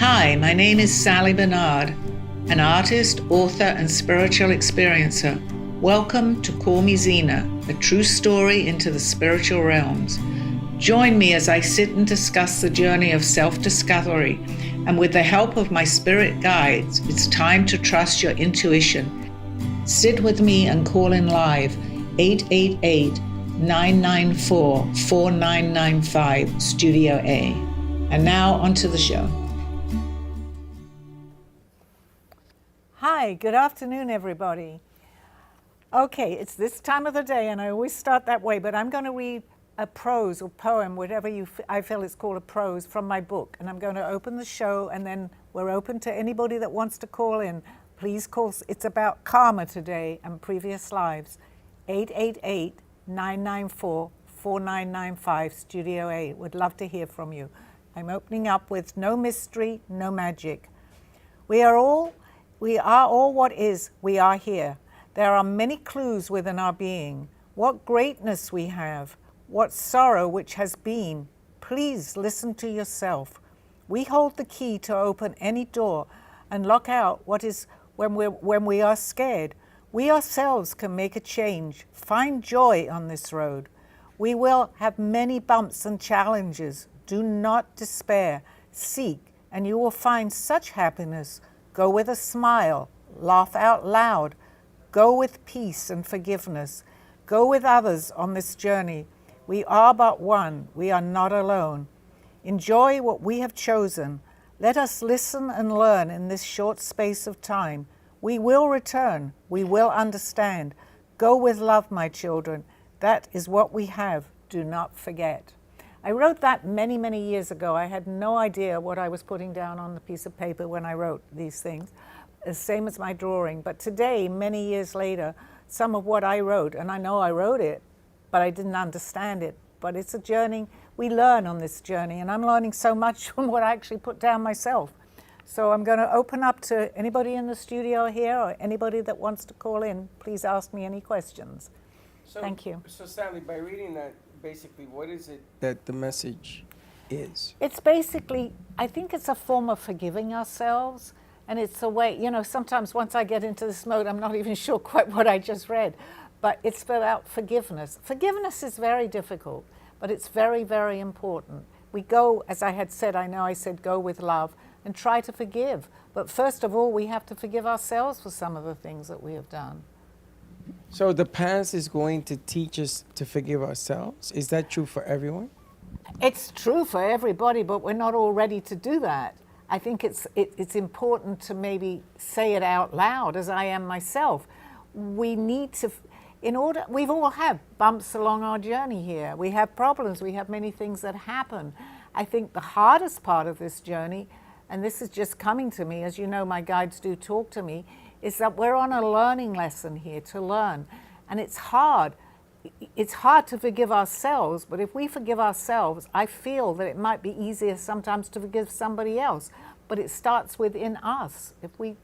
Hi, my name is Sally Barnard, an artist, author, and spiritual experiencer. Welcome to Call Me Zena, a true story into the spiritual realms. Join me as I sit and discuss the journey of self-discovery, and with the help of my spirit guides, it's time to trust your intuition. Sit with me and call in live 888-994-4995 Studio A. And now onto the show. Hi, good afternoon, everybody. Okay, it's this time of the day, and I always start that way, but I'm going to read a prose or poem, whatever I feel it's called a prose, from my book. And I'm going to open the show, and then we're open to anybody that wants to call in. Please call. It's about karma today and previous lives. 888-994-4995, Studio A. Would love to hear from you. I'm opening up with no mystery, no magic. We are all what is, we are here. There are many clues within our being. What greatness we have, what sorrow which has been. Please listen to yourself. We hold the key to open any door and lock out what is when we are scared. We ourselves can make a change, find joy on this road. We will have many bumps and challenges. Do not despair. Seek, and you will find such happiness. Go with a smile, laugh out loud, go with peace and forgiveness. Go with others on this journey. We are but one, we are not alone. Enjoy what we have chosen. Let us listen and learn in this short space of time. We will return, we will understand. Go with love, my children. That is what we have, do not forget. I wrote that many, many years ago. I had no idea what I was putting down on the piece of paper when I wrote these things, the same as my drawing. But today, many years later, some of what I wrote, and I know I wrote it, but I didn't understand it. But it's a journey, we learn on this journey, and I'm learning so much from what I actually put down myself. So I'm going to open up to anybody in the studio here or anybody that wants to call in. Please ask me any questions. Thank you. So Sally, by reading that, basically, what is it that the message is? It's basically, I think it's a form of forgiving ourselves. And it's a way, sometimes once I get into this mode, I'm not even sure quite what I just read. But it's about forgiveness. Forgiveness is very difficult, but it's very, very important. We go, as I had said, I said go with love and try to forgive. But first of all, we have to forgive ourselves for some of the things that we have done. So the past is going to teach us to forgive ourselves? Is that true for everyone? It's true for everybody, but we're not all ready to do that. I think it's important to maybe say it out loud, as I am myself. We need to, we've all had bumps along our journey here. We have problems, we have many things that happen. I think the hardest part of this journey, and this is just coming to me, as you know, my guides do talk to me, is that we're on a learning lesson here to learn. And it's hard. It's hard to forgive ourselves, but if we forgive ourselves, I feel that it might be easier sometimes to forgive somebody else. But it starts within us. If we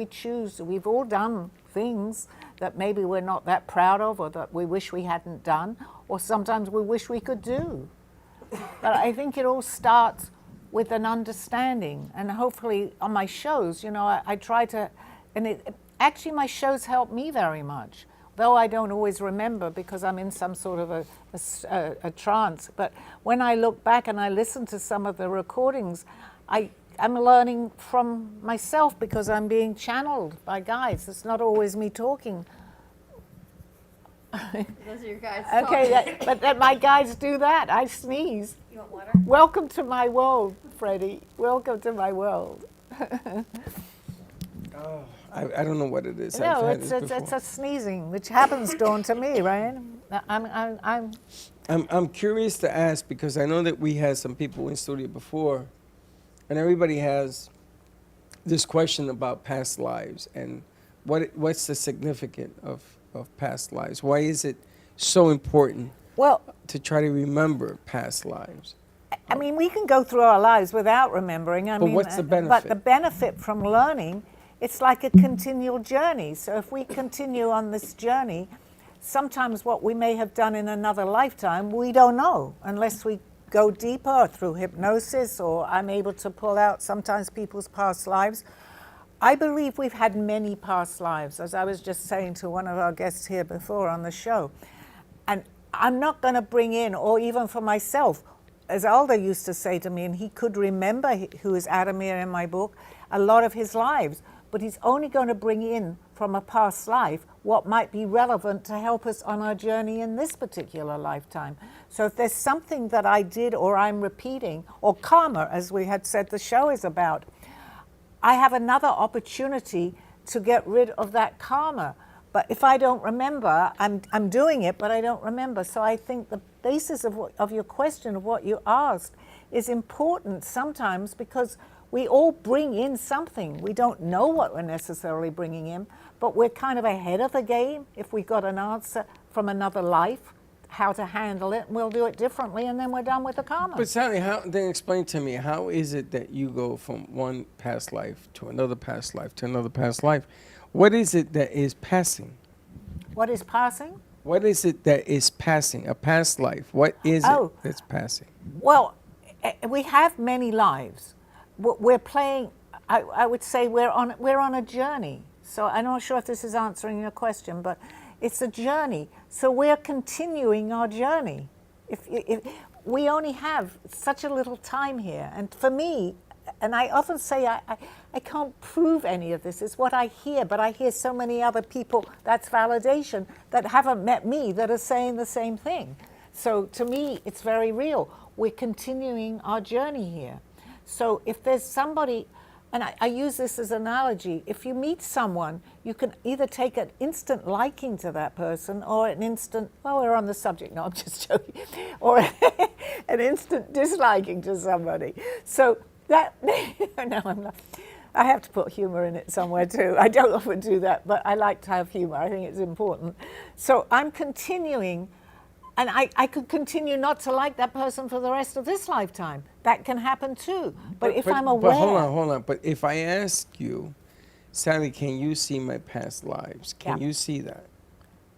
choose, we've all done things that maybe we're not that proud of or that we wish we hadn't done, or sometimes we wish we could do. But I think it all starts with an understanding. And hopefully on my shows, I try to, and actually my shows help me very much, though I don't always remember because I'm in some sort of a trance. But when I look back and I listen to some of the recordings, I'm learning from myself because I'm being channeled by guides. It's not always me talking. Those are your guides. Okay, but my guides do that. I sneeze. You want water? Welcome to my world, Freddie. Welcome to my world. Oh, I don't know what it is. No, it's a sneezing, which happens, Dawn, to me, right? I'm curious to ask because I know that we had some people in studio before, and everybody has this question about past lives and what's the significance of past lives? Why is it so important to try to remember past lives? I mean, we can go through our lives without remembering. But what's the benefit? But the benefit from learning, it's like a continual journey. So if we continue on this journey, sometimes what we may have done in another lifetime, we don't know unless we go deeper through hypnosis, or I'm able to pull out sometimes people's past lives. I believe we've had many past lives, as I was just saying to one of our guests here before on the show. And I'm not going to bring in, or even for myself, as Alda used to say to me, and he could remember, who is Adamir in my book, a lot of his lives, but he's only going to bring in from a past life what might be relevant to help us on our journey in this particular lifetime. So if there's something that I did or I'm repeating, or karma, as we had said the show is about, I have another opportunity to get rid of that karma. But if I don't remember, I'm doing it, but I don't remember. So I think the basis of your question, of what you asked, is important sometimes, because we all bring in something. We don't know what we're necessarily bringing in, but we're kind of ahead of the game. If we got an answer from another life, how to handle it, we'll do it differently, and then we're done with the karma. But Sally, then explain to me, how is it that you go from one past life to another past life to another past life? What is it that is passing? What is passing? What is it that is passing? A past life. What is it that's passing? Well, we have many lives. We're playing. I would say we're on a journey. So I'm not sure if this is answering your question, but it's a journey. So we're continuing our journey. If we only have such a little time here, and for me, and I often say I can't prove any of this. It's what I hear, but I hear so many other people, that's validation, that haven't met me, that are saying the same thing. So to me, it's very real. We're continuing our journey here. So if there's somebody, and I use this as an analogy, if you meet someone, you can either take an instant liking to that person, or an instant, well, we're on the subject, no, I'm just joking, or an instant disliking to somebody. So that, no, I'm not. I have to put humor in it somewhere too. I don't often do that, but I like to have humor. I think it's important. So I'm continuing, and I could continue not to like that person for the rest of this lifetime. That can happen too. But if I'm aware. But hold on. But if I ask you, Sally, can you see my past lives? Can you see that?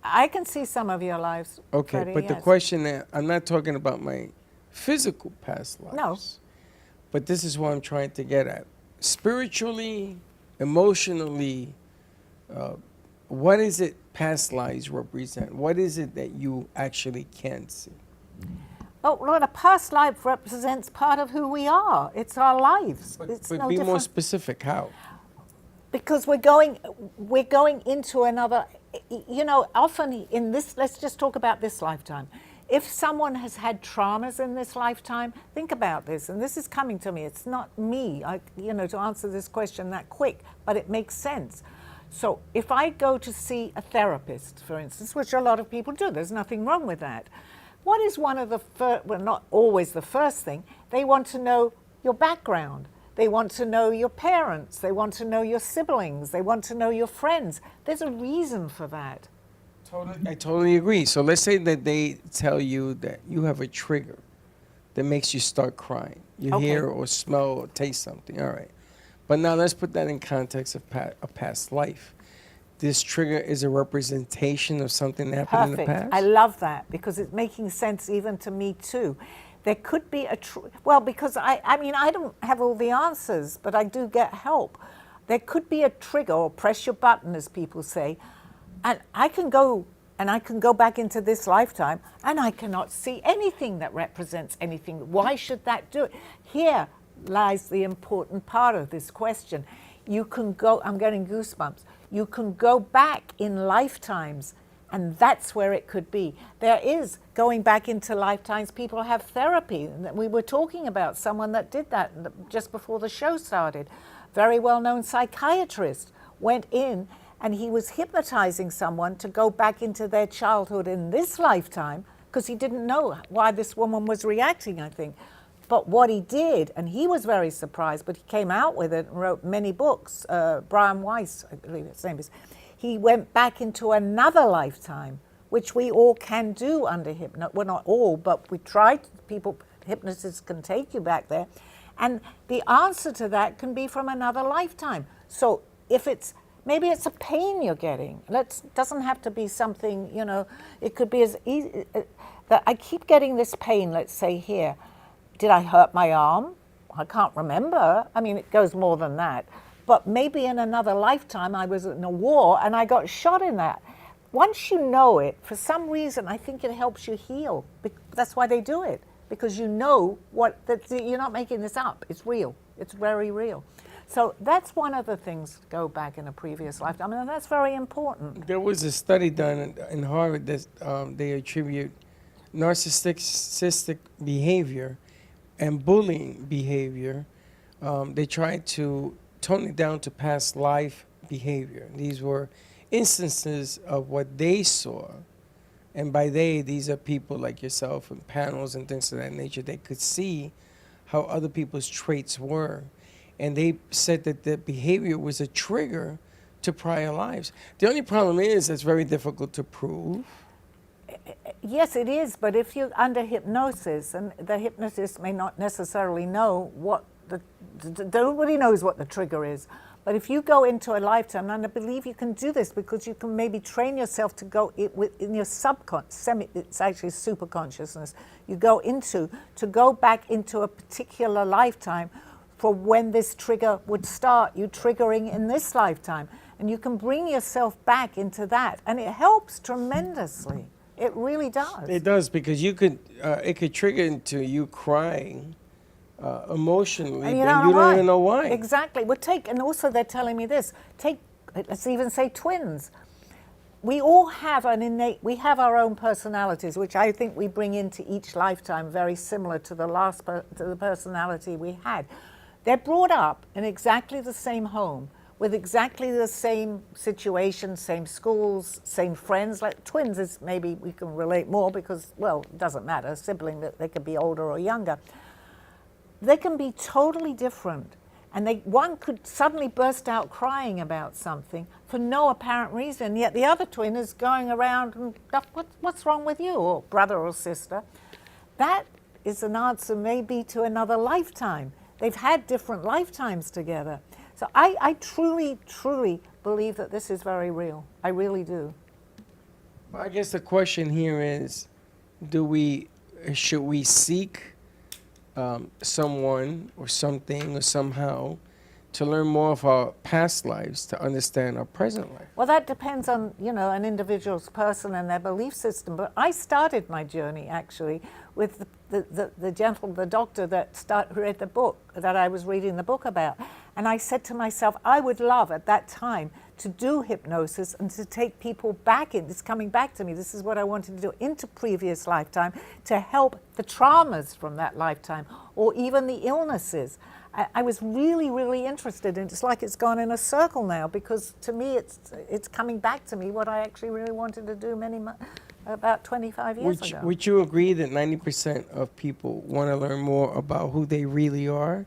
I can see some of your lives. Okay, Freddie, but yes. the question that I'm not talking about my physical past lives. No. But this is what I'm trying to get at. Spiritually, emotionally, what is it past lives represent? What is it that you actually can see? Oh, Lord, a past life represents part of who we are. It's our lives. But It's be no more different. specific. How? Because we're going into another, you know, often in this, let's just talk about this lifetime. If someone has had traumas in this lifetime, think about this, and this is coming to me. It's not me, to answer this question that quick, but it makes sense. So if I go to see a therapist, for instance, which a lot of people do, there's nothing wrong with that. What is one of the first, well, not always the first thing, they want to know your background. They want to know your parents. They want to know your siblings. They want to know your friends. There's a reason for that. I totally agree. So let's say that they tell you that you have a trigger that makes you start crying. You hear or smell or taste something. All right. But now let's put that in context of a past life. This trigger is a representation of something that happened in the past? I love that, because it's making sense even to me too. There could be because I don't have all the answers, but I do get help. There could be a trigger, or press your button, as people say, and I can go back into this lifetime, and I cannot see anything that represents anything. Why should that do it? Here lies the important part of this question. You can go, I'm getting goosebumps, you can go back in lifetimes, and that's where it could be. There is going back into lifetimes. People have therapy. We were talking about someone that did that just before the show started. Very well-known psychiatrist went in, and he was hypnotizing someone to go back into their childhood in this lifetime, because he didn't know why this woman was reacting, I think. But what he did, and he was very surprised, but he came out with it and wrote many books. Brian Weiss, I believe his name is. He went back into another lifetime, which we all can do under hypnosis. Well, not all, but we try. Hypnotists can take you back there. And the answer to that can be from another lifetime. So if maybe it's a pain you're getting. Doesn't have to be something, it could be as easy. That I keep getting this pain, let's say here. did I hurt my arm? I can't remember. I mean, it goes more than that. But maybe in another lifetime I was in a war and I got shot in that. Once you know it, for some reason, I think it helps you heal. That's why they do it, because you know that you're not making this up. It's real. It's very real. So that's one of the things to go back in a previous lifetime, and that's very important. There was a study done in Harvard that they attribute narcissistic behavior and bullying behavior. They tried to tone it down to past life behavior. These were instances of what they saw, and by they, these are people like yourself and panels and things of that nature. They could see how other people's traits were, and they said that the behavior was a trigger to prior lives. The only problem is it's very difficult to prove. Yes, it is, but if you're under hypnosis, and the hypnotist may not necessarily know what nobody knows what the trigger is. But if you go into a lifetime, and I believe you can do this because you can maybe train yourself to go in your subconscious, it's actually super consciousness, you go back into a particular lifetime for when this trigger would start, you triggering in this lifetime. And you can bring yourself back into that. And it helps tremendously. It really does. It does, because you could, it could trigger into you crying emotionally, and you don't even know why. Exactly. Well, and also they're telling me this, let's even say twins. We all have we have our own personalities, which I think we bring into each lifetime, very similar to to the personality we had. They're brought up in exactly the same home, with exactly the same situation, same schools, same friends. Like twins is maybe we can relate more because, well, it doesn't matter, sibling, that they could be older or younger. They can be totally different, and one could suddenly burst out crying about something for no apparent reason, yet the other twin is going around and, what's wrong with you, or brother or sister? That is an answer maybe to another lifetime. They've had different lifetimes together. So I truly, truly believe that this is very real. I really do. I guess the question here is, should we seek someone or something or somehow to learn more of our past lives to understand our present life? Well, that depends on, an individual's person and their belief system. But I started my journey actually with the doctor that read the book that I was reading the book about. And I said to myself, I would love at that time to do hypnosis and to take people back in. It's coming back to me. This is what I wanted to do, into previous lifetime, to help the traumas from that lifetime or even the illnesses. I was really, really interested in it. It's like it's gone in a circle now, because to me it's coming back to me what I actually really wanted to do about 25 years ago. Would you agree that 90% of people want to learn more about who they really are?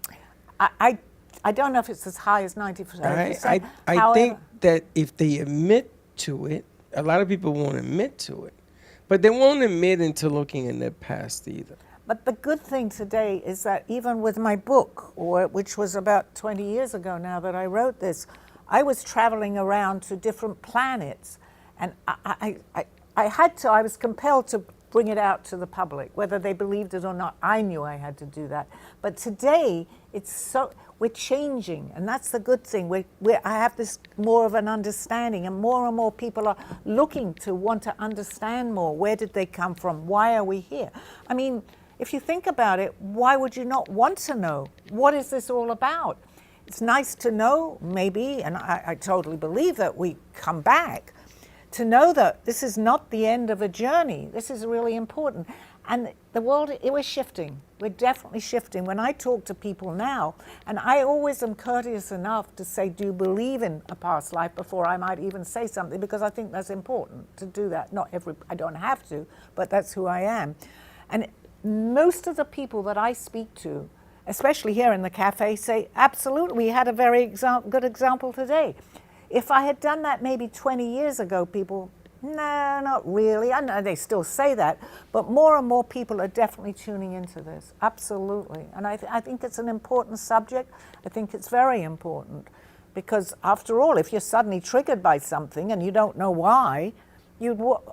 I don't know if it's as high as 90%. I think that if they admit to it, a lot of people won't admit to it, but they won't admit into looking in their past either. But the good thing today is that even with my book, which was about 20 years ago now that I wrote this, I was traveling around to different planets, and I was compelled to bring it out to the public, whether they believed it or not. I knew I had to do that. But today, we're changing, and that's the good thing. I have this more of an understanding, and more people are looking to want to understand more. Where did they come from? Why are we here? I mean, if you think about it, why would you not want to know? What is this all about? It's nice to know, maybe, and I totally believe that we come back, to know that this is not the end of a journey. This is really important. And the world, we're shifting. We're definitely shifting. When I talk to people now, and I always am courteous enough to say, do you believe in a past life, before I might even say something, because I think that's important to do that. I don't have to, but that's who I am. And most of the people that I speak to, especially here in the cafe, say, absolutely, we had a very good example today. If I had done that maybe 20 years ago, people, no, not really. I know they still say that, but more and more people are definitely tuning into this. Absolutely. And I think it's an important subject. I think it's very important, because after all, if you're suddenly triggered by something and you don't know why,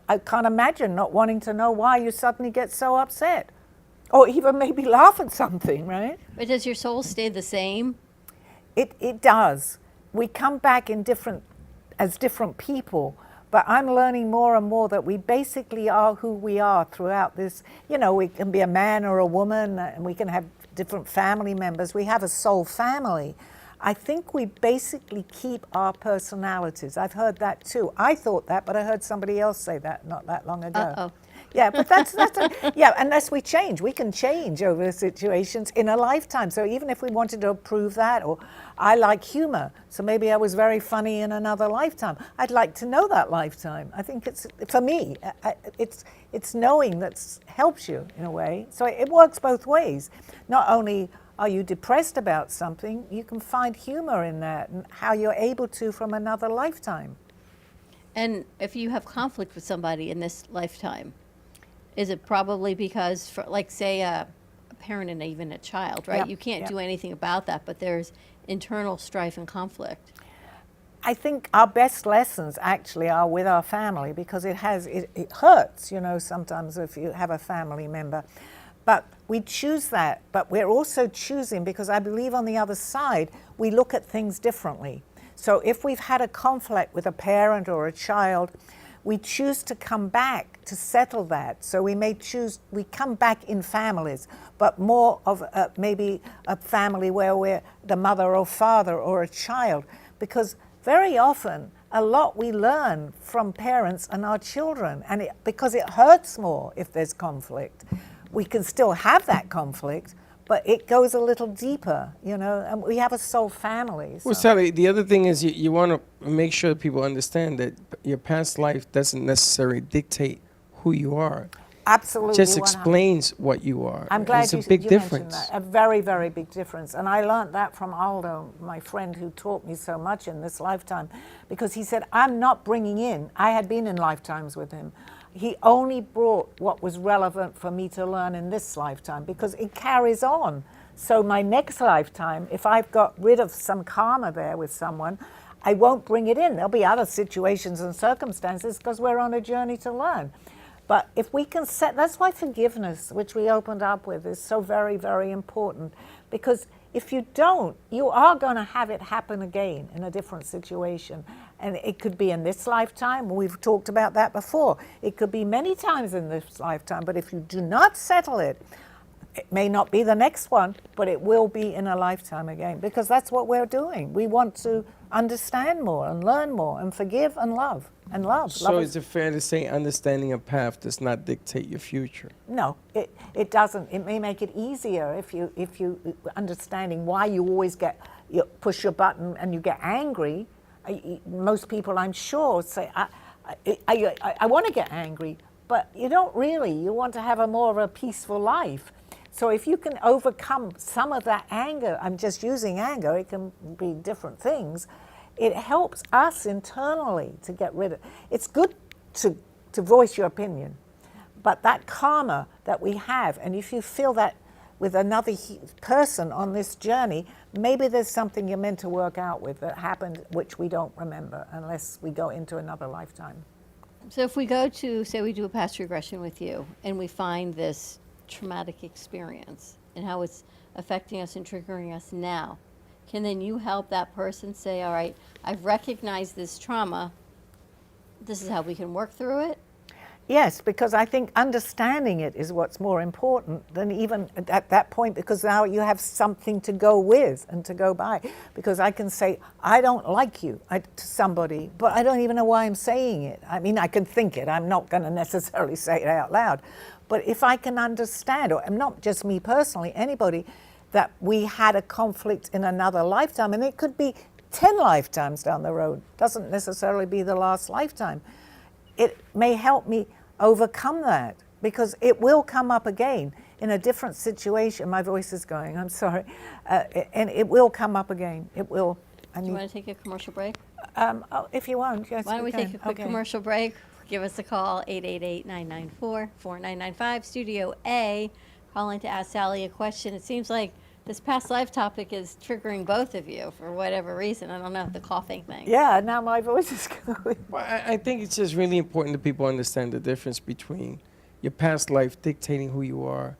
I can't imagine not wanting to know why you suddenly get so upset. or even maybe laugh at something, right? But does your soul stay the same? It does. We come back in as different people, but I'm learning more and more that we basically are who we are throughout this. You know, we can be a man or a woman, and we can have different family members. We have a soul family. I think we basically keep our personalities. I've heard that too. I thought that, but I heard somebody else say that not that long ago. Uh-oh. Yeah, but yeah, unless we change. We can change over situations in a lifetime. So even if we wanted to prove that, or I like humor, so maybe I was very funny in another lifetime. I'd like to know that lifetime. I think it's, for me, it's knowing that helps you in a way. So it works both ways. Not only are you depressed about something, you can find humor in that and how you're able to from another lifetime. And if you have conflict with somebody in this lifetime, is it probably because, for, like, say, a parent and even a child, right? Yep, You can't yep. do anything about that, but there's internal strife and conflict. I think our best lessons actually are with our family, because it hurts, you know, sometimes if you have a family member. But we choose that, but we're also choosing, because I believe on the other side, we look at things differently. So if we've had a conflict with a parent or a child, we choose to come back to settle that. So we come back in families, but more of maybe a family where we're the mother or father or a child, because very often a lot we learn from parents and our children, and because it hurts more if there's conflict. We can still have that conflict, but it goes a little deeper, you know, and we have a soul family. So. Well, Sally, the other thing is you want to make sure people understand that your past life doesn't necessarily dictate who you are. Absolutely. Just 100%. explains what you are. I'm glad it's you, a big you difference. mentioned that. A very, very big difference. And I learned that from Aldo, my friend who taught me so much in this lifetime, because he said, I'm not bringing in, I had been in lifetimes with him. He only brought what was relevant for me to learn in this lifetime, because it carries on. So my next lifetime, if I've got rid of some karma there with someone, I won't bring it in. There'll be other situations and circumstances, because we're on a journey to learn. But if we can that's why forgiveness, which we opened up with, is so very, very important. Because if you don't, you are going to have it happen again in a different situation. And it could be in this lifetime. We've talked about that before. It could be many times in this lifetime. But if you do not settle it, it may not be the next one, but it will be in a lifetime again. Because that's what we're doing. We want to understand more and learn more and forgive and love. And love. So Love is it fair to say understanding a path does not dictate your future? No, it doesn't. It may make it easier if you understanding why you always you push your button and you get angry. Most people, I'm sure, say, I want to get angry, but you don't really. You want to have more of a peaceful life. So if you can overcome some of that anger, I'm just using anger, it can be different things. It helps us internally to get rid of it. It's good to voice your opinion, but that karma that we have, and if you feel that with another person on this journey, maybe there's something you're meant to work out with that happened, which we don't remember unless we go into another lifetime. So if we go to, say we do a past regression with you, and we find this traumatic experience and how it's affecting us and triggering us now, can then you help that person say, all right, I've recognized this trauma, this is how we can work through it? Yes, because I think understanding it is what's more important than even at that point, because now you have something to go with and to go by. Because I can say, I don't like you to somebody, but I don't even know why I'm saying it. I mean, I can think it. I'm not going to necessarily say it out loud. But if I can understand, or not just me personally, anybody, that we had a conflict in another lifetime, and it could be 10 lifetimes down the road, doesn't necessarily be the last lifetime. It may help me overcome that, because it will come up again in a different situation. My voice is going, I'm sorry. And it will come up again. It will. Do you want to take a commercial break? If you want, yes. Why don't we can. take a quick commercial break? Give us a call, 888-994-4995, Studio A. Calling to ask Sally a question. It seems like this past life topic is triggering both of you for whatever reason. I don't know, the coughing thing. Yeah, now my voice is going. Well, I think it's just really important that people understand the difference between your past life dictating who you are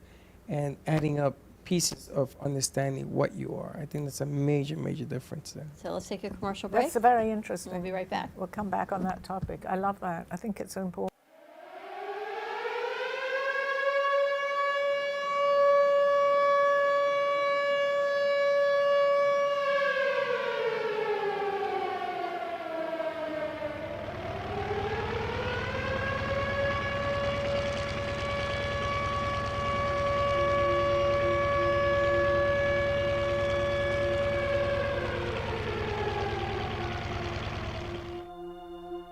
and adding up pieces of understanding what you are. I think that's a major, major difference there. So let's take a commercial break. That's very interesting. We'll be right back. We'll come back on that topic. I love that. I think it's so important.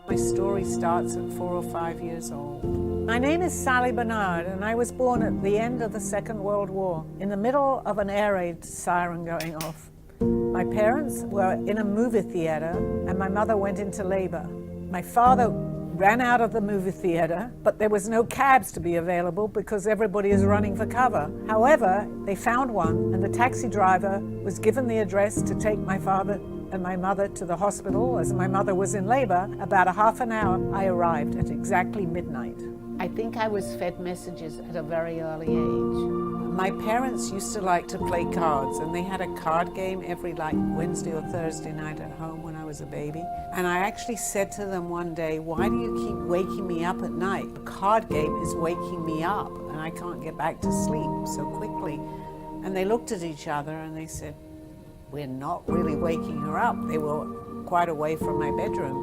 My story starts at 4 or 5 years old. My name is Sally Barnard, and I was born at the end of the Second World War, in the middle of an air raid siren going off. My parents were in a movie theater, and my mother went into labor. My father ran out of the movie theater, but there was no cabs to be available because everybody is running for cover. However, they found one, and the taxi driver was given the address to take my father and my mother to the hospital. As my mother was in labor, about a half an hour, I arrived at exactly midnight. I think I was fed messages at a very early age. My parents used to like to play cards, and they had a card game every Wednesday or Thursday night at home when I was a baby. And I actually said to them one day, "Why do you keep waking me up at night? The card game is waking me up, and I can't get back to sleep so quickly." And they looked at each other and they said, "We're not really waking her up." They were quite away from my bedroom.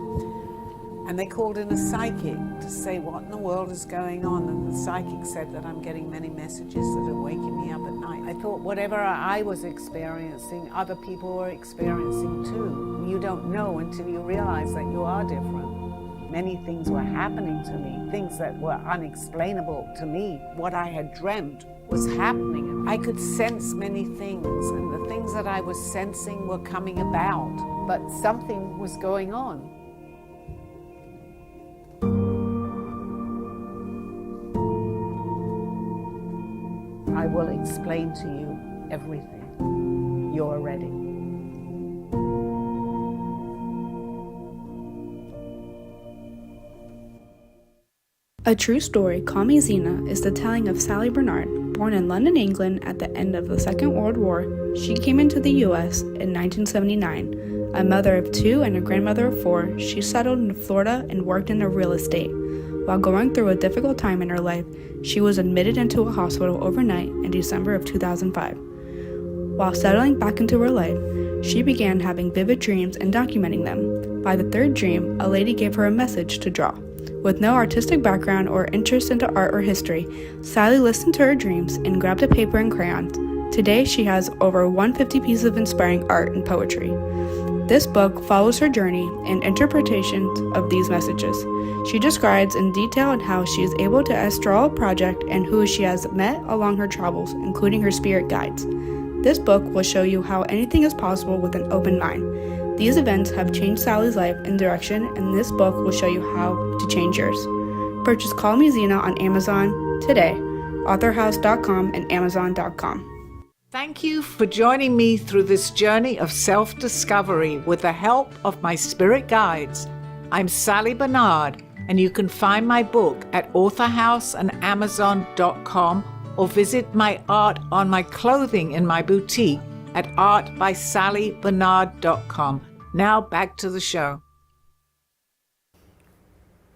And they called in a psychic to say, "What in the world is going on?" And the psychic said that I'm getting many messages that are waking me up at night. I thought whatever I was experiencing, other people were experiencing too. You don't know until you realize that you are different. Many things were happening to me, things that were unexplainable to me. What I had dreamt was happening. I could sense many things, and the things that I was sensing were coming about, but something was going on. I will explain to you everything. You're ready. A True Story, Call Me Zena is the telling of Sally Barnard. Born in London, England at the end of the Second World War, she came into the U.S. in 1979. A mother of 2 and a grandmother of 4, she settled in Florida and worked in real estate. While going through a difficult time in her life, she was admitted into a hospital overnight in December of 2005. While settling back into her life, she began having vivid dreams and documenting them. By the 3rd dream, a lady gave her a message to draw. With no artistic background or interest into art or history, Sally listened to her dreams and grabbed a paper and crayons. Today, she has over 150 pieces of inspiring art and poetry. This book follows her journey and interpretations of these messages. She describes in detail how she is able to astral a project and who she has met along her travels, including her spirit guides. This book will show you how anything is possible with an open mind. These events have changed Sally's life and direction, and this book will show you how to change yours. Purchase Call Me Zena on Amazon today, authorhouse.com and amazon.com. Thank you for joining me through this journey of self-discovery with the help of my spirit guides. I'm Sally Barnard, and you can find my book at authorhouse and amazon.com or visit my art on my clothing in my boutique at artbysallybarnard.com. Now back to the show.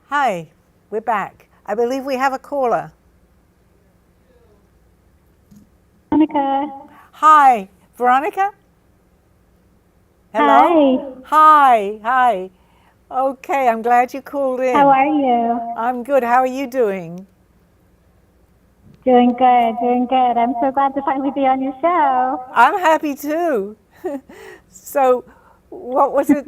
Hi, we're back. I believe we have a caller. Veronica. Hi, Veronica? Hello? Hi. Okay, I'm glad you called in. How are you? I'm good. How are you doing? Doing good. I'm so glad to finally be on your show. I'm happy too. So, what was it?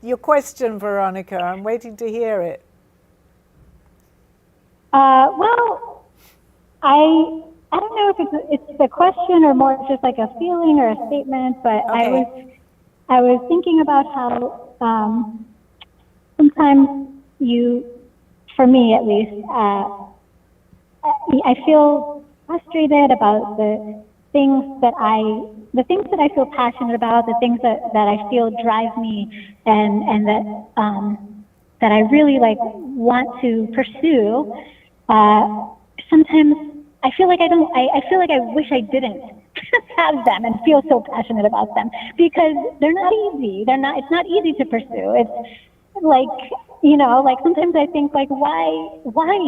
Your question, Veronica? I'm waiting to hear it. Well, I don't know if it's a question or more just like a feeling or a statement, but Okay. I was thinking about how sometimes for me at least, I feel frustrated about the things that I feel passionate about, the things that I feel drive me, and that I really want to pursue. Sometimes I feel like I feel like I wish I didn't have them and feel so passionate about them, because they're not easy. It's not easy to pursue. It's like, like sometimes I think, like, why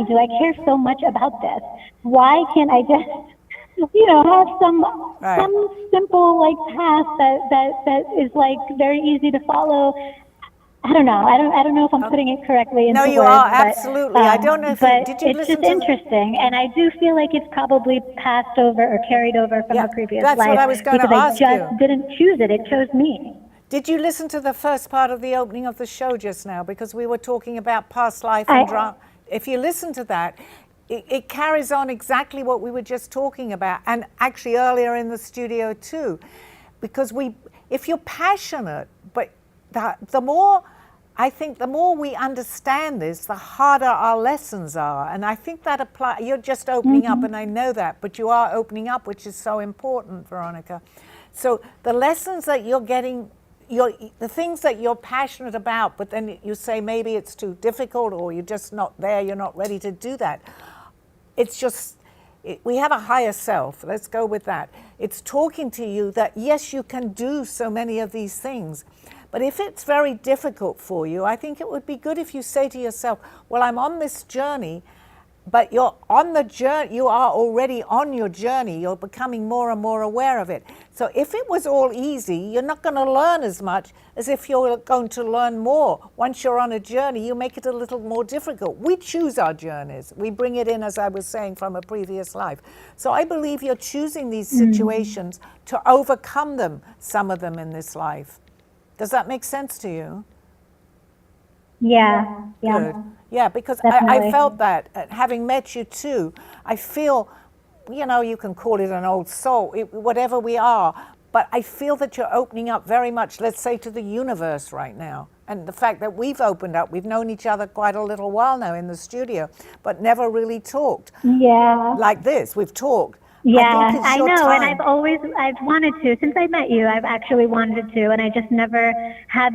do I care so much about this? Why can't I just, have some simple, like, path that is, like, very easy to follow? I don't know. I don't know if I'm putting it correctly into No, words. you are, but, absolutely. I don't know if but did you it's listen just to interesting, and I do feel like it's probably passed over or carried over from Yeah, a previous that's life, what I was gonna because ask I just you. didn't choose it. It chose me. Did you listen to the first part of the opening of the show just now? Because we were talking about past life and drama. If you listen to that, it carries on exactly what we were just talking about, and actually earlier in the studio too. Because if you're passionate, but the more, I think the more we understand this, the harder our lessons are. And I think that applies. You're just opening up, and I know that, but you are opening up, which is so important, Veronica. So the lessons that you're getting, the things that you're passionate about, but then you say maybe it's too difficult, or you're just not there, you're not ready to do that. It's just, we have a higher self. Let's go with that. It's talking to you that, yes, you can do so many of these things. But if it's very difficult for you, I think it would be good if you say to yourself, well, I'm on this journey, but you're on the journey, you are already on your journey. You're becoming more and more aware of it. So if it was all easy, you're not going to learn as much as if you're going to learn more. Once you're on a journey, you make it a little more difficult. We choose our journeys. We bring it in, as I was saying, from a previous life. So I believe you're choosing these situations to overcome them, some of them in this life. Does that make sense to you? Yeah. Good. Yeah, because I felt that, having met you too, I feel, you can call it an old soul, whatever we are, but I feel that you're opening up very much, let's say, to the universe right now. And the fact that we've opened up, we've known each other quite a little while now in the studio, but never really talked. Yeah. Like this, we've talked. Yeah, I I know, time. and I've wanted to, since I met you, I've actually wanted to, and I just never had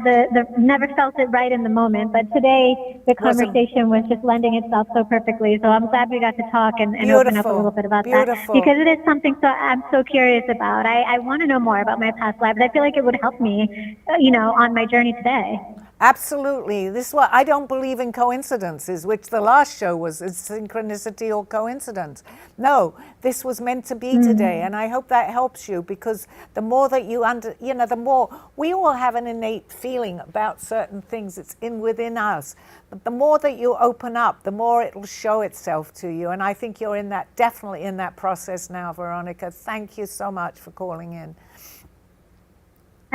never felt it right in the moment. But today, the conversation was just lending itself so perfectly, so I'm glad we got to talk and open up a little bit about that, because it is something I'm so curious about. I want to know more about my past lives. I feel like it would help me, on my journey today. Absolutely. This is what I don't believe in coincidences, which the last show was, is synchronicity or coincidence. No, this was meant to be today, and I hope that helps you, because the more that you the more we all have an innate feeling about certain things. It's within us. But the more that you open up, the more it will show itself to you. And I think you're definitely in that process now, Veronica. Thank you so much for calling in.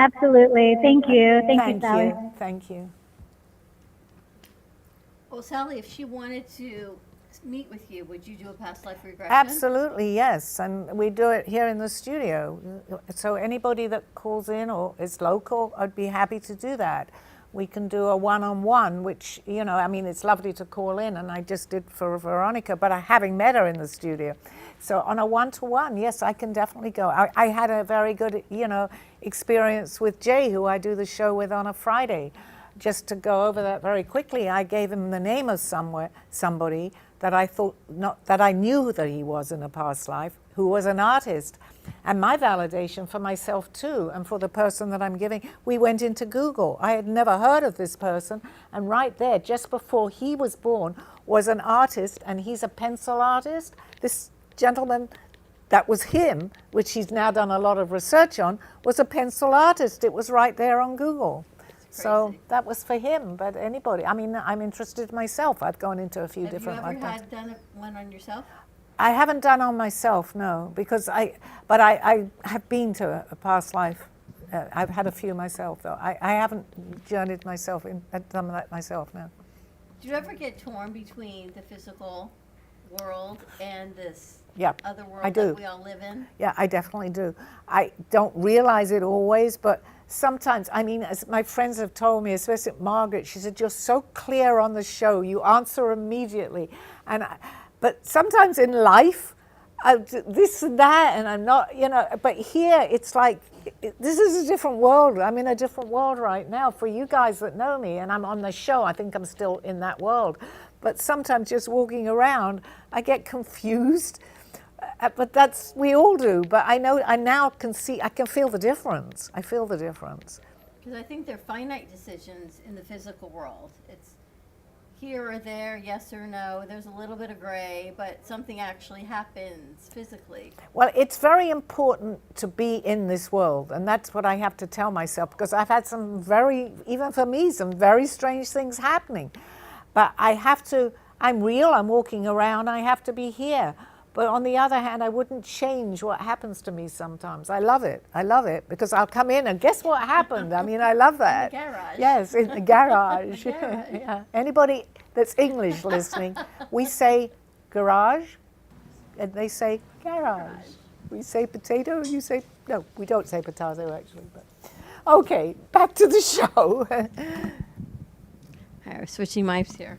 Absolutely. Thank you. Thank you, Sally. Thank you. Well, Sally, if she wanted to meet with you, would you do a past life regression? Absolutely, yes. And we do it here in the studio. So anybody that calls in or is local, I'd be happy to do that. We can do a one-on-one, which, it's lovely to call in, and I just did for Veronica, but having met her in the studio. So on a one-to-one, yes, I can definitely go. I had a very good, experience with Jay, who I do the show with on a Friday. Just to go over that very quickly, I gave him the name of somebody that I knew that he was in a past life, who was an artist. And my validation for myself too, and for the person that I'm giving, we went into Google. I had never heard of this person, and right there, just before he was born, was an artist, and he's a pencil artist. This gentleman, that was him, which he's now done a lot of research on, was a pencil artist. It was right there on Google. So that was for him, but anybody. I'm interested myself. I've gone into a few different. Have you ever done one on yourself? I haven't done on myself, no, because I have been to a past life. I've had a few myself, though. I haven't journeyed myself, done that myself, no. Do you ever get torn between the physical world and this other world that we all live in? Yeah, I definitely do. I don't realize it always, but sometimes, as my friends have told me, especially Margaret, she said, you're so clear on the show, you answer immediately. But sometimes in life, this and that, and I'm not, but here it's like, this is a different world. I'm in a different world right now. For you guys that know me, and I'm on the show, I think I'm still in that world. But sometimes just walking around, I get confused. But that's, we all do. But I know, I now can see, I can feel the difference. I feel the difference. Because I think they're finite decisions in the physical world. It's here or there, yes or no. There's a little bit of gray, but something actually happens physically. Well, it's very important to be in this world, and that's what I have to tell myself, because I've had some very, even for me, some very strange things happening. But I have to, I'm real, I'm walking around, I have to be here. But on the other hand, I wouldn't change what happens to me sometimes. I love it, because I'll come in and guess what happened? I mean, I love that. In the garage. Yes, in the garage. The garage. Yeah. Anybody that's English listening, we say garage, and they say garage. We say potato, you say, no, we don't say potato actually. But okay, back to the show. All right, we're switching mics here.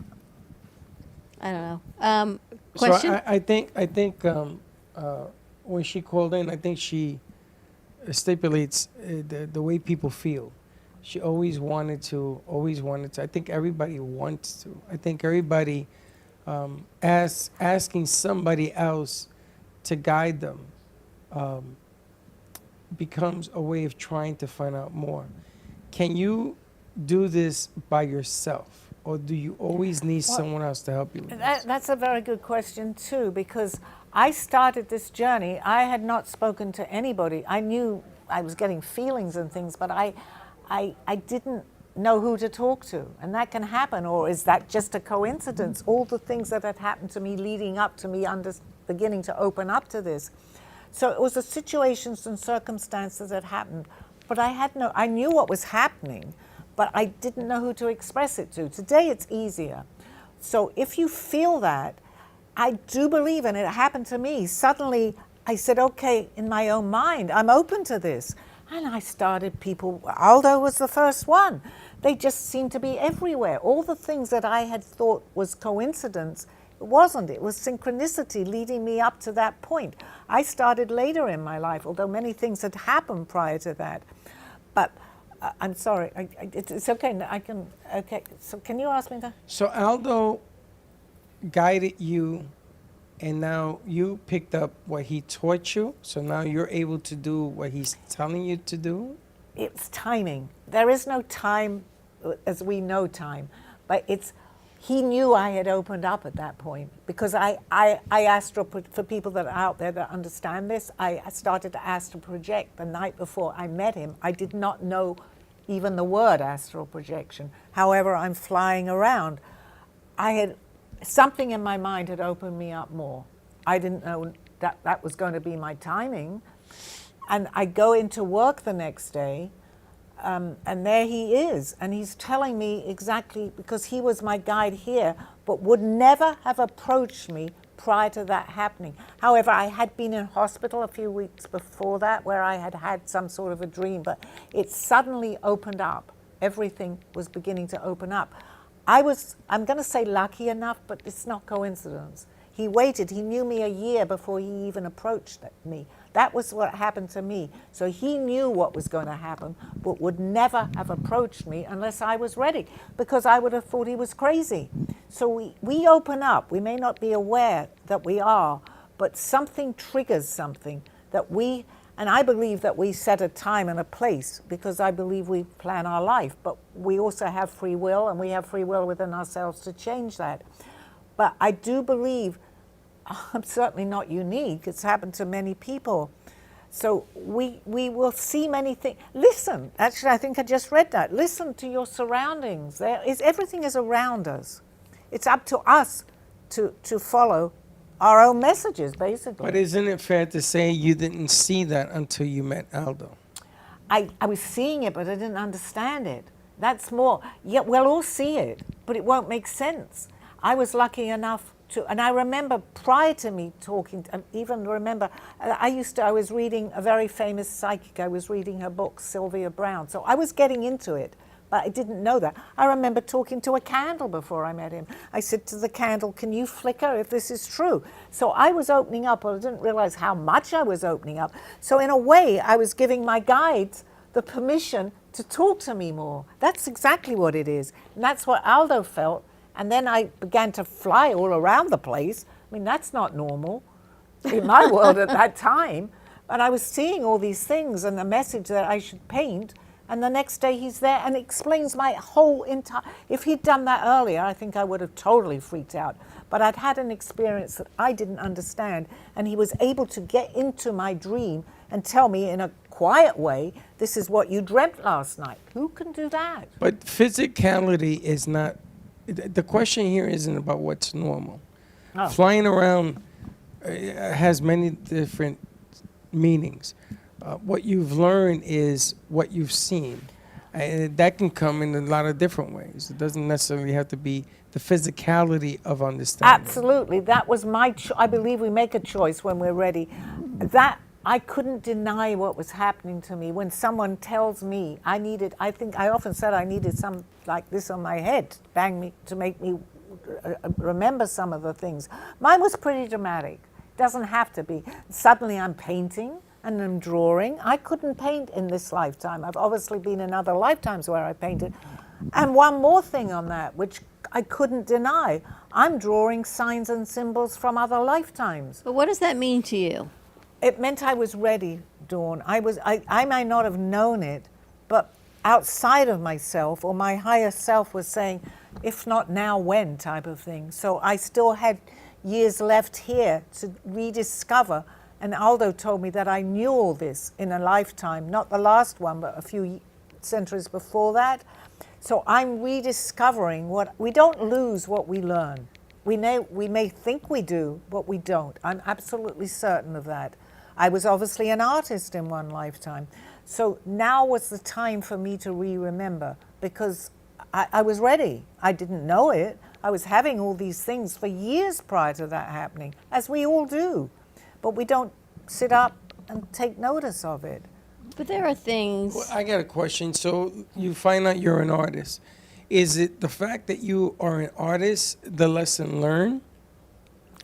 I don't know. Question? So I think when she called in, I think she stipulates the way people feel. She always wanted to. I think everybody wants to. I think everybody asking somebody else to guide them becomes a way of trying to find out more. Can you do this by yourself? Or do you always need someone else to help you with this? That's a very good question too, because I started this journey. I had not spoken to anybody. I knew I was getting feelings and things, but I didn't know who to talk to. And that can happen, or is that just a coincidence? All the things that had happened to me leading up to me beginning to open up to this. So it was the situations and circumstances that happened, but I knew what was happening, but I didn't know who to express it to. Today it's easier. So if you feel that, I do believe, and it happened to me, suddenly I said, okay, in my own mind, I'm open to this. And I started people, Aldo was the first one. They just seemed to be everywhere. All the things that I had thought was coincidence, it wasn't. It was synchronicity leading me up to that point. I started later in my life, although many things had happened prior to that. But I'm sorry, it's okay. Okay, so can you ask me that? So Aldo guided you, and now you picked up what he taught you. So now you're able to do what he's telling you to do? It's timing. There is no time as we know time, but he knew I had opened up at that point, because I astral, for people that are out there that understand this, I started to astral project the night before I met him. I did not know even the word astral projection. However, I'm flying around. Something in my mind had opened me up more. I didn't know that was going to be my timing. And I go into work the next day, and there he is, and he's telling me exactly, because he was my guide here, but would never have approached me prior to that happening. However, I had been in hospital a few weeks before that, where I had had some sort of a dream, but it suddenly opened up. Everything was beginning to open up. I'm going to say lucky enough, but it's not coincidence. He waited. He knew me a year before he even approached me. That was what happened to me. So he knew what was going to happen, but would never have approached me unless I was ready, because I would have thought he was crazy. So we open up. We may not be aware that we are, but something triggers something that and I believe that we set a time and a place, because I believe we plan our life, but we also have free will, and we have free will within ourselves to change that. But I do believe, I'm certainly not unique. It's happened to many people. So we will see many things. Listen, actually, I think I just read that. Listen to your surroundings. Everything is around us. It's up to us to follow our own messages, basically. But isn't it fair to say you didn't see that until you met Aldo? I was seeing it, but I didn't understand it. That's more. Yeah, we'll all see it, but it won't make sense. I was lucky enough to, and I remember prior to me talking, I was reading a very famous psychic. I was reading her book, Sylvia Brown. So I was getting into it, but I didn't know that. I remember talking to a candle before I met him. I said to the candle, can you flicker if this is true? So I was opening up, but I didn't realize how much I was opening up. So in a way, I was giving my guides the permission to talk to me more. That's exactly what it is. And that's what Aldo felt. And then I began to fly all around the place. I mean, that's not normal. in my world at that time. But I was seeing all these things and the message that I should paint. And the next day he's there and explains my whole entire. If he'd done that earlier, I think I would have totally freaked out. But I'd had an experience that I didn't understand. And he was able to get into my dream and tell me in a quiet way, this is what you dreamt last night. Who can do that? But physicality is not, the question here isn't about what's normal. Oh. Flying around has many different meanings. What you've learned is what you've seen. And that can come in a lot of different ways. It doesn't necessarily have to be the physicality of understanding. Absolutely. That was my I believe we make a choice when we're ready. That I couldn't deny what was happening to me. When someone tells me I think I often said I needed some like this on my head, bang me to make me remember some of the things. Mine was pretty dramatic. Doesn't have to be. Suddenly I'm painting and I'm drawing. I couldn't paint in this lifetime. I've obviously been in other lifetimes where I painted. And one more thing on that, which I couldn't deny. I'm drawing signs and symbols from other lifetimes. But what does that mean to you? It meant I was ready, Dawn. I might not have known it, but outside of myself or my higher self was saying, if not now, when type of thing. So I still had years left here to rediscover. And Aldo told me that I knew all this in a lifetime, not the last one, but a few centuries before that. So I'm rediscovering what we don't lose what we learn. We may think we do, but we don't. I'm absolutely certain of that. I was obviously an artist in one lifetime. So now was the time for me to remember because I was ready. I didn't know it. I was having all these things for years prior to that happening, as we all do. But we don't sit up and take notice of it. But there are things. Well, I got a question. So you find out you're an artist. Is it the fact that you are an artist, the lesson learned?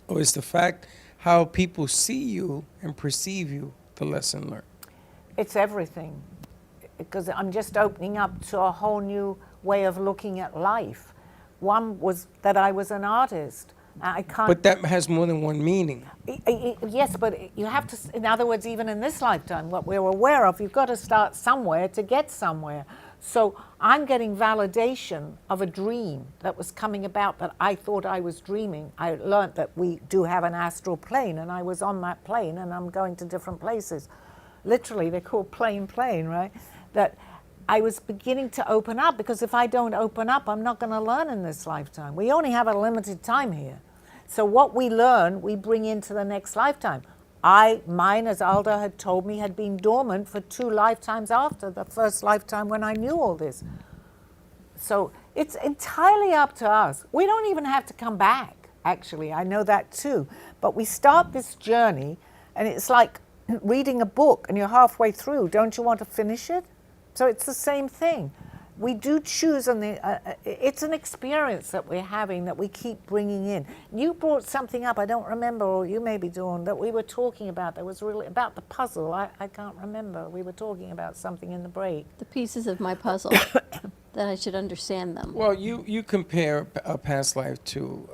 Or is the fact how people see you and perceive you the lesson learned? It's everything. Because I'm just opening up to a whole new way of looking at life. One was that I was an artist. I can't. But that has more than one meaning. Yes, but you have to, in other words, even in this lifetime, what we're aware of, you've got to start somewhere to get somewhere. So I'm getting validation of a dream that was coming about that I thought I was dreaming. I learned that we do have an astral plane, and I was on that plane, and I'm going to different places. Literally, they're called plane, right? That I was beginning to open up, because if I don't open up, I'm not going to learn in this lifetime. We only have a limited time here. So what we learn, we bring into the next lifetime. Mine, as Alda had told me, had been dormant for 2 lifetimes after the first lifetime when I knew all this. So it's entirely up to us. We don't even have to come back, actually. I know that too. But we start this journey, and it's like reading a book, and you're halfway through. Don't you want to finish it? So it's the same thing. We do choose, and it's an experience that we're having that we keep bringing in. You brought something up, I don't remember, or you may be doing, that we were talking about that was really about the puzzle. I can't remember. We were talking about something in the break. The pieces of my puzzle, that I should understand them. Well, you compare a past life to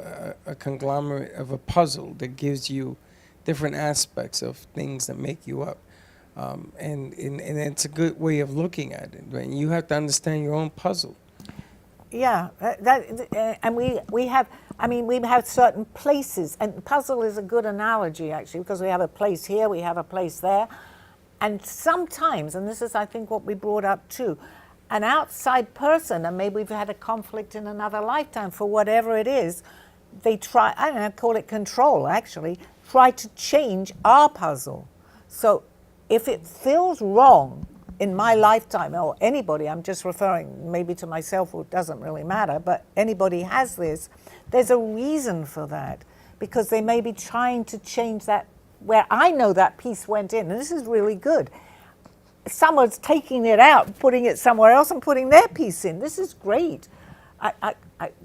a conglomerate of a puzzle that gives you different aspects of things that make you up. And it's a good way of looking at it. Right? You have to understand your own puzzle. Yeah, and we have certain places, and puzzle is a good analogy actually, because we have a place here, we have a place there, and sometimes, and this is I think what we brought up too, an outside person, and maybe we've had a conflict in another lifetime for whatever it is, they try, I don't know, call it control actually, try to change our puzzle. So if it feels wrong in my lifetime, or anybody, I'm just referring maybe to myself, it doesn't really matter, but anybody has this, there's a reason for that, because they may be trying to change that, where I know that piece went in, and this is really good. Someone's taking it out, putting it somewhere else, and putting their piece in. This is great.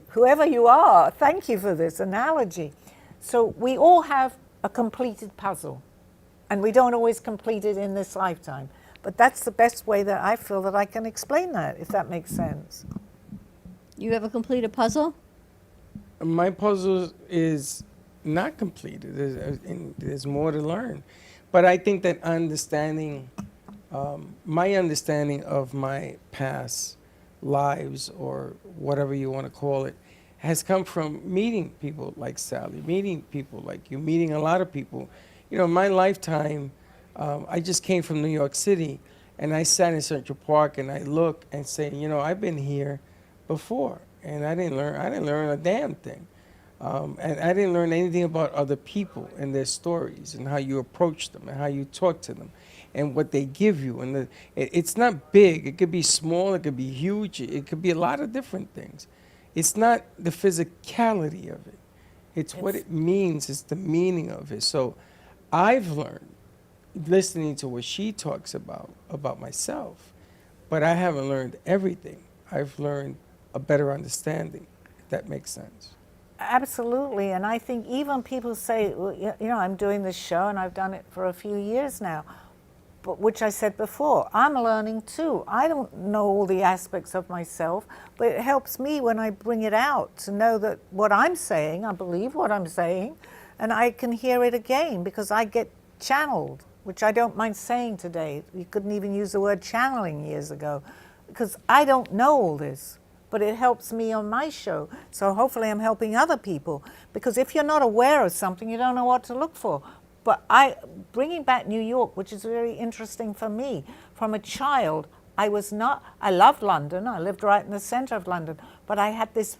Whoever you are, thank you for this analogy. So we all have a completed puzzle. And we don't always complete it in this lifetime. But that's the best way that I feel that I can explain that, if that makes sense. You have a completed puzzle? My puzzle is not completed. There's more to learn. But I think that understanding, my understanding of my past lives, or whatever you want to call it, has come from meeting people like Sally, meeting people like you, meeting a lot of people. You know, in my lifetime, I just came from New York City, and I sat in Central Park and I look and say, you know, I've been here before, and I didn't learn a damn thing. And I didn't learn anything about other people and their stories and how you approach them and how you talk to them and what they give you. And it's not big. It could be small. It could be huge. It could be a lot of different things. It's not the physicality of it. It's what it means. It's the meaning of it. So I've learned, listening to what she talks about myself, but I haven't learned everything. I've learned a better understanding, if that makes sense. Absolutely, and I think even people say, well, you know, I'm doing this show and I've done it for a few years now, but which I said before, I'm learning too. I don't know all the aspects of myself, but it helps me when I bring it out to know that what I'm saying, I believe what I'm saying, and I can hear it again because I get channeled, which I don't mind saying today. You couldn't even use the word channeling years ago, because I don't know all this. But it helps me on my show. So hopefully I'm helping other people. Because if you're not aware of something, you don't know what to look for. But bringing back New York, which is very interesting for me, from a child, I loved London. I lived right in the center of London. But I had this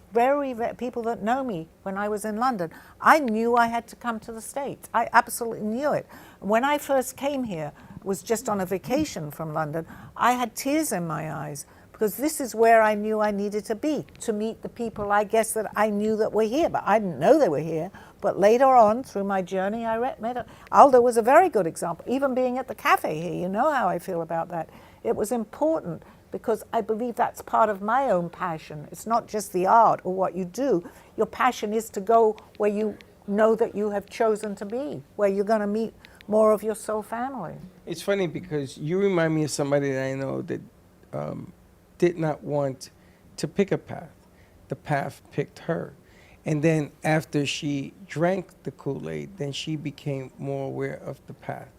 people that know me when I was in London, I knew I had to come to the States. I absolutely knew it. When I first came here, was just on a vacation from London, I had tears in my eyes. Because this is where I knew I needed to be, to meet the people, I guess, that I knew that were here. But I didn't know they were here. But later on, through my journey, Aldo was a very good example. Even being at the cafe here, you know how I feel about that. It was important because I believe that's part of my own passion. It's not just the art or what you do. Your passion is to go where you know that you have chosen to be, where you're going to meet more of your soul family. It's funny because you remind me of somebody that I know that did not want to pick a path. The path picked her. And then after she drank the Kool-Aid, then she became more aware of the path.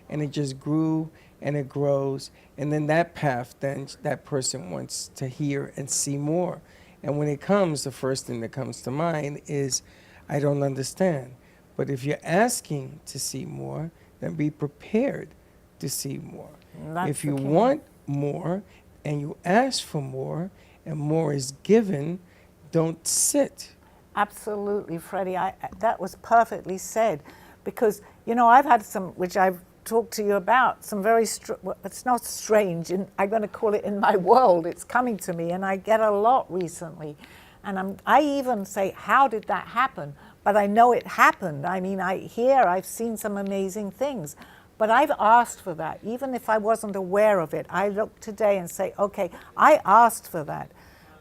And it just grew and it grows. And then that path, then that person wants to hear and see more. And when it comes, the first thing that comes to mind is, I don't understand. But if you're asking to see more, then be prepared to see more. If you want more, and you ask for more, and more is given, don't sit. Absolutely, Freddie. That was perfectly said. Because, you know, I've had some, which I've talked to you about, some very, it's not strange, I'm going to call it in my world, it's coming to me, and I get a lot recently. And I even say, how did that happen? But I know it happened. I mean, I've seen some amazing things. But I've asked for that. Even if I wasn't aware of it, I look today and say, okay, I asked for that.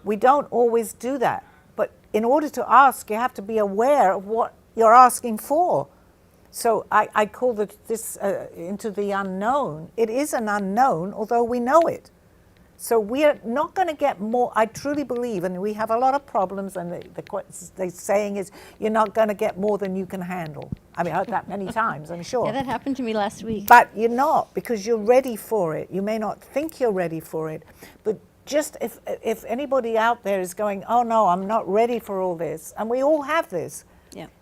We don't always do that. But in order to ask, you have to be aware of what you're asking for. So I call this into the unknown. It is an unknown, although we know it. So we're not going to get more. I truly believe, and we have a lot of problems, and the saying is, you're not going to get more than you can handle. I mean, I heard that many times, I'm sure. Yeah, that happened to me last week. But you're not, because you're ready for it. You may not think you're ready for it, but just if anybody out there is going, oh no, I'm not ready for all this, and we all have this,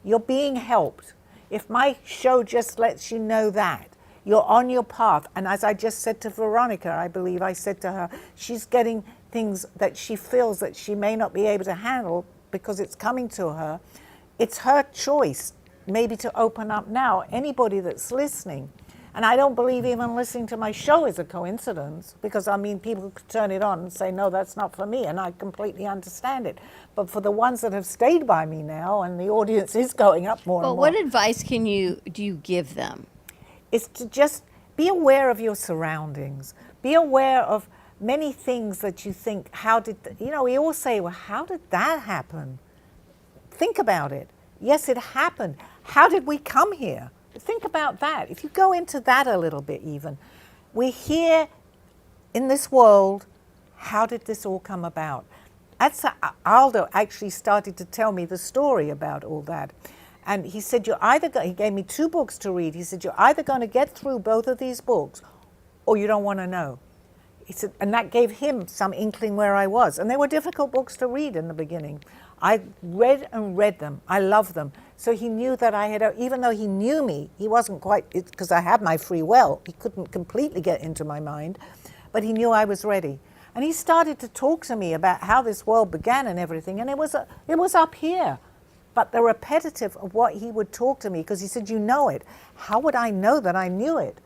you're being helped. If my show just lets you know that, you're on your path. And as I just said to Veronica, I believe I said to her, she's getting things that she feels that she may not be able to handle because it's coming to her. It's her choice maybe to open up now. Anybody that's listening, and I don't believe even listening to my show is a coincidence, because I mean, people could turn it on and say, no, that's not for me, and I completely understand it. But for the ones that have stayed by me now, and the audience is going up more and more. But what advice do you give them? Is to just be aware of your surroundings. Be aware of many things that you think, we all say, well, how did that happen? Think about it. Yes, it happened. How did we come here? Think about that. If you go into that a little bit even, we're here in this world. How did this all come about? Aldo actually started to tell me the story about all that. And he said, he gave me 2 books to read. He said, you're either going to get through both of these books or you don't want to know. He said, and that gave him some inkling where I was. And they were difficult books to read in the beginning. I read and read them. I loved them. So he knew that I had, even though he knew me, he wasn't quite, because I had my free will. He couldn't completely get into my mind, but he knew I was ready. And he started to talk to me about how this world began and everything. And it was up here. But the repetitive of what he would talk to me, because he said, you know it. How would I know that I knew it?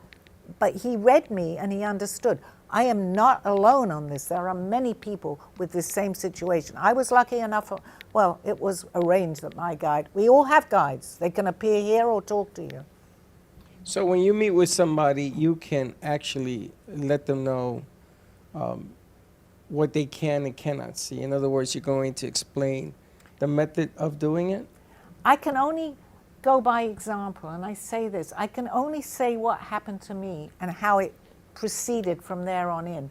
But he read me and he understood. I am not alone on this. There are many people with this same situation. I was lucky enough, well, it was arranged that my guide, we all have guides. They can appear here or talk to you. So when you meet with somebody, you can actually let them know what they can and cannot see. In other words, you're going to explain the method of doing it? I can only go by example, and I say this. I can only say what happened to me and how it proceeded from there on in.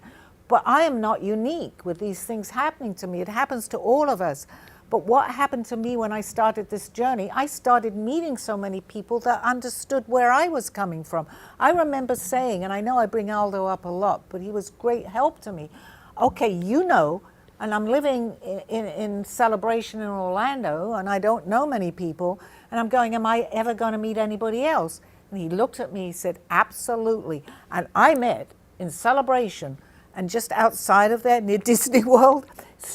But I am not unique with these things happening to me. It happens to all of us. But what happened to me when I started this journey, I started meeting so many people that understood where I was coming from. I remember saying, and I know I bring Aldo up a lot, but he was great help to me. Okay, you know, and I'm living in Celebration in Orlando, and I don't know many people, and I'm going, am I ever going to meet anybody else? And he looked at me, he said, absolutely. And I met in Celebration, and just outside of there, near Disney World,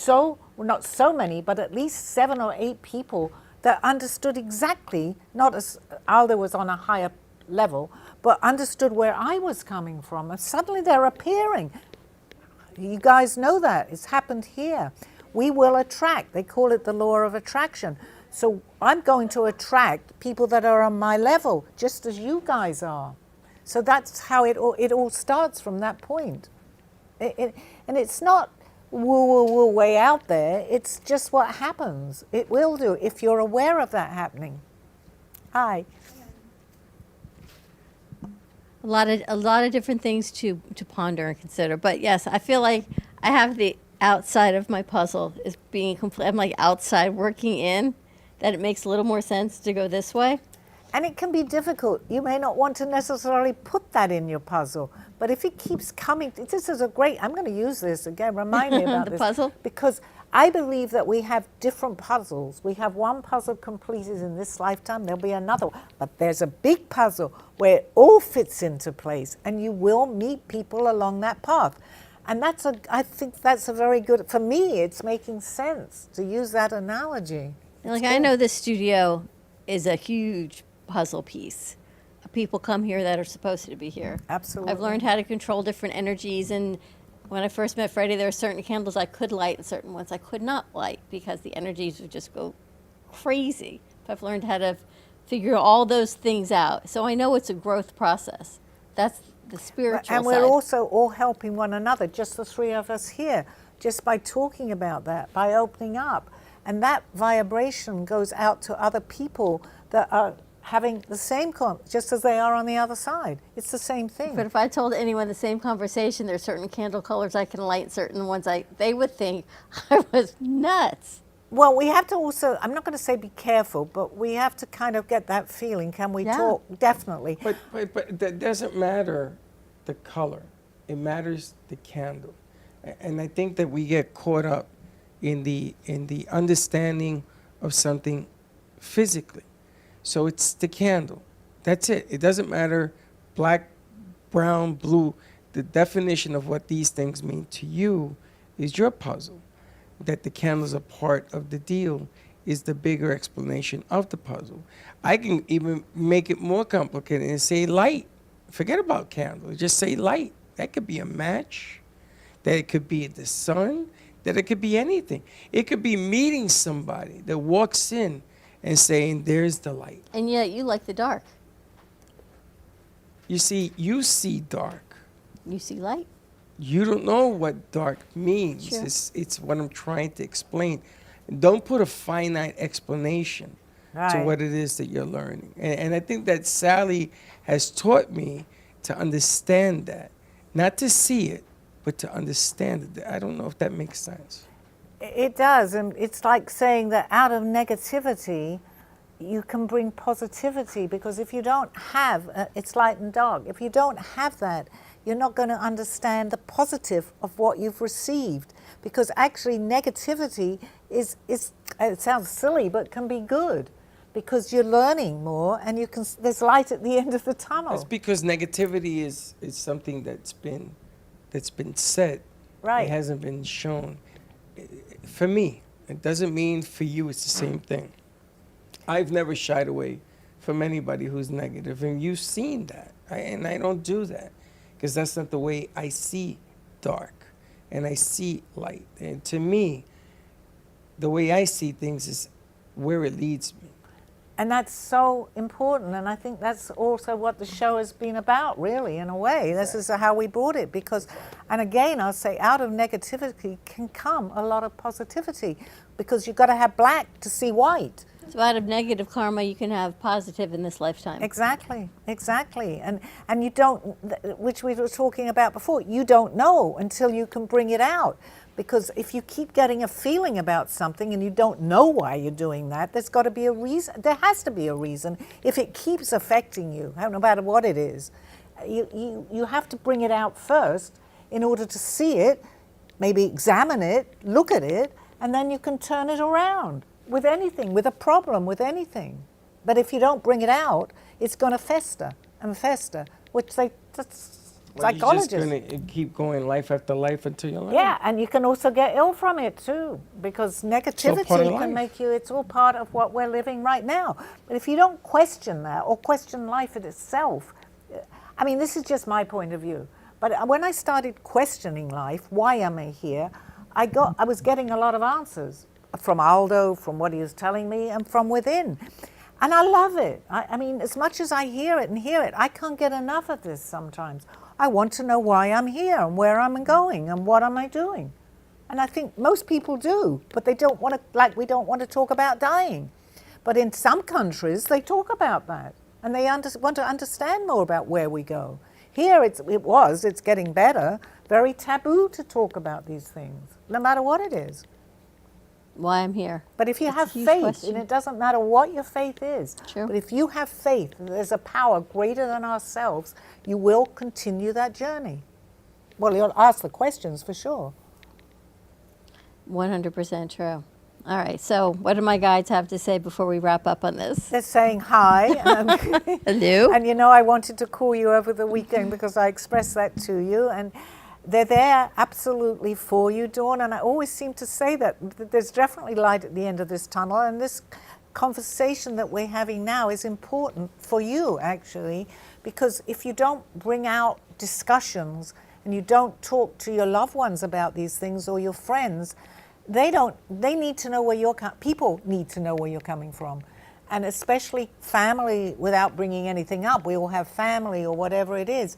well, not so many, but at least 7 or 8 people that understood exactly, not as Aldo was on a higher level, but understood where I was coming from. And suddenly they're appearing. You guys know that. It's happened here. We will attract. They call it the law of attraction. So I'm going to attract people that are on my level, just as you guys are. So that's how it all starts from that point. And it's not woo way out there. It's just what happens. It will do if you're aware of that happening. Hi. A lot of different things to ponder and consider. But yes, I feel like I have the outside of my puzzle is being complete. I'm like outside working in, that it makes a little more sense to go this way. And it can be difficult. You may not want to necessarily put that in your puzzle, but if it keeps coming, this is a great, I'm going to use this again, remind me about The this. puzzle? Because I believe that we have different puzzles. We have one puzzle completed in this lifetime, there'll be another one. But there's a big puzzle where it all fits into place, and you will meet people along that path. And I think that's a very good, for me, it's making sense to use that analogy. Like I know this studio is a huge puzzle piece. People come here that are supposed to be here. Absolutely. I've learned how to control different energies, and when I first met Freddie, there were certain candles I could light and certain ones I could not light because the energies would just go crazy. But I've learned how to figure all those things out. So I know it's a growth process. That's the spiritual side. And we're also all helping one another, just the 3 of us here, just by talking about that, by opening up. And that vibration goes out to other people that are having the same, just as they are on the other side. It's the same thing. But if I told anyone the same conversation, there's certain candle colors I can light, certain ones they would think I was nuts. Well, we have to also, I'm not going to say be careful, but we have to kind of get that feeling. Can we talk? Definitely. But that doesn't matter the color. It matters the candle. And I think that we get caught up in the understanding of something physically. So it's the candle. That's it. It doesn't matter black, brown, blue. The definition of what these things mean to you is your puzzle. That the candles are part of the deal is the bigger explanation of the puzzle. I can even make it more complicated and say light. Forget about candles. Just say light. That could be a match. That it could be the sun. That it could be anything. It could be meeting somebody that walks in and saying, there's the light. And yet you like the dark. You see dark. You see light. You don't know what dark means. Sure. It's what I'm trying to explain. Don't put a finite explanation to what it is that you're learning. And I think that Sally has taught me to understand that. Not to see it, but to understand it. I don't know if that makes sense. It does, and it's like saying that out of negativity, you can bring positivity, because if you don't have, it's light and dark, if you don't have that, you're not going to understand the positive of what you've received, because actually negativity is it sounds silly, but can be good, because you're learning more and you can, there's light at the end of the tunnel. That's because negativity is something that's been said. Right. It hasn't been shown. For me, it doesn't mean for you it's the same thing. I've never shied away from anybody who's negative, and you've seen that. And I don't do that, because that's not the way I see dark, and I see light. And to me, the way I see things is where it leads me. And that's so important, and I think that's also what the show has been about, really, in a way. This is how we brought it, because, and again, I'll say, out of negativity can come a lot of positivity, because you've got to have black to see white. So out of negative karma, you can have positive in this lifetime. Exactly, exactly. And you don't, which we were talking about before, you don't know until you can bring it out. Because if you keep getting a feeling about something and you don't know why you're doing that, there's got to be a reason. There has to be a reason. If it keeps affecting you, no matter what it is, you have to bring it out first in order to see it, maybe examine it, look at it, and then you can turn it around with anything, with a problem, with anything. But if you don't bring it out, it's going to fester and fester, which that's psychologists. You're just going to keep going life after life until you're Yeah, and you can also get ill from it too, because negativity can make you, it's all part of what we're living right now. But if you don't question that or question life in itself, I mean, this is just my point of view. But when I started questioning life, why am I here, I was getting a lot of answers from Aldo, from what he was telling me, and from within. And I love it. I mean, as much as I hear it, I can't get enough of this sometimes. I want to know why I'm here and where I'm going and what am I doing. And I think most people do, but they don't want to, like we don't want to talk about dying. But in some countries, they talk about that. And they want to understand more about where we go. Here, it's getting better, very taboo to talk about these things, no matter what it is. Why I'm here. But if you have huge faith, question. and it doesn't matter what your faith is, True. but if you have faith, there's a power greater than ourselves, you will continue that journey. Well, you'll ask the questions for sure. 100% true. All right, so what do my guides have to say before we wrap up on this? They're saying hi. Hello. And you know, I wanted to call you over the weekend because I expressed that to you. And they're there absolutely for you, Dawn. And I always seem to say that there's definitely light at the end of this tunnel. And this conversation that we're having now is important for you, actually, because if you don't bring out discussions and you don't talk to your loved ones about these things or your friends, they need to know where people need to know where you're coming from. And especially family, without bringing anything up, we all have family or whatever it is.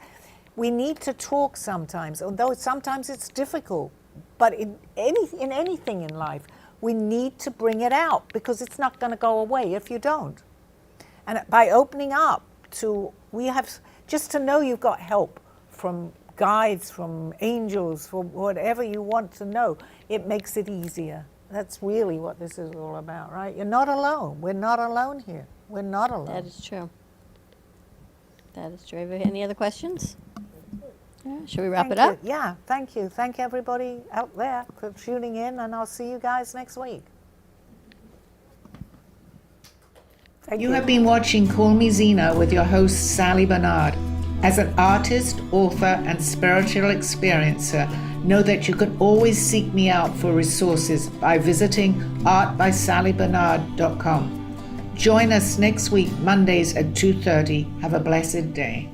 We need to talk sometimes, although sometimes it's difficult. But in anything in life, we need to bring it out because it's not going to go away if you don't. And by opening up just to know you've got help from guides, from angels, from whatever you want to know, it makes it easier. That's really what this is all about, right? You're not alone. We're not alone here. We're not alone. That is true. That is true. Any other questions? Yeah. Should we wrap it up? Yeah, thank you. Thank everybody out there for tuning in, and I'll see you guys next week. You have been watching Call Me Zena with your host, Sally Barnard. As an artist, author, and spiritual experiencer, know that you can always seek me out for resources by visiting artbysallybarnard.com. Join us next week, Mondays at 2:30. Have a blessed day.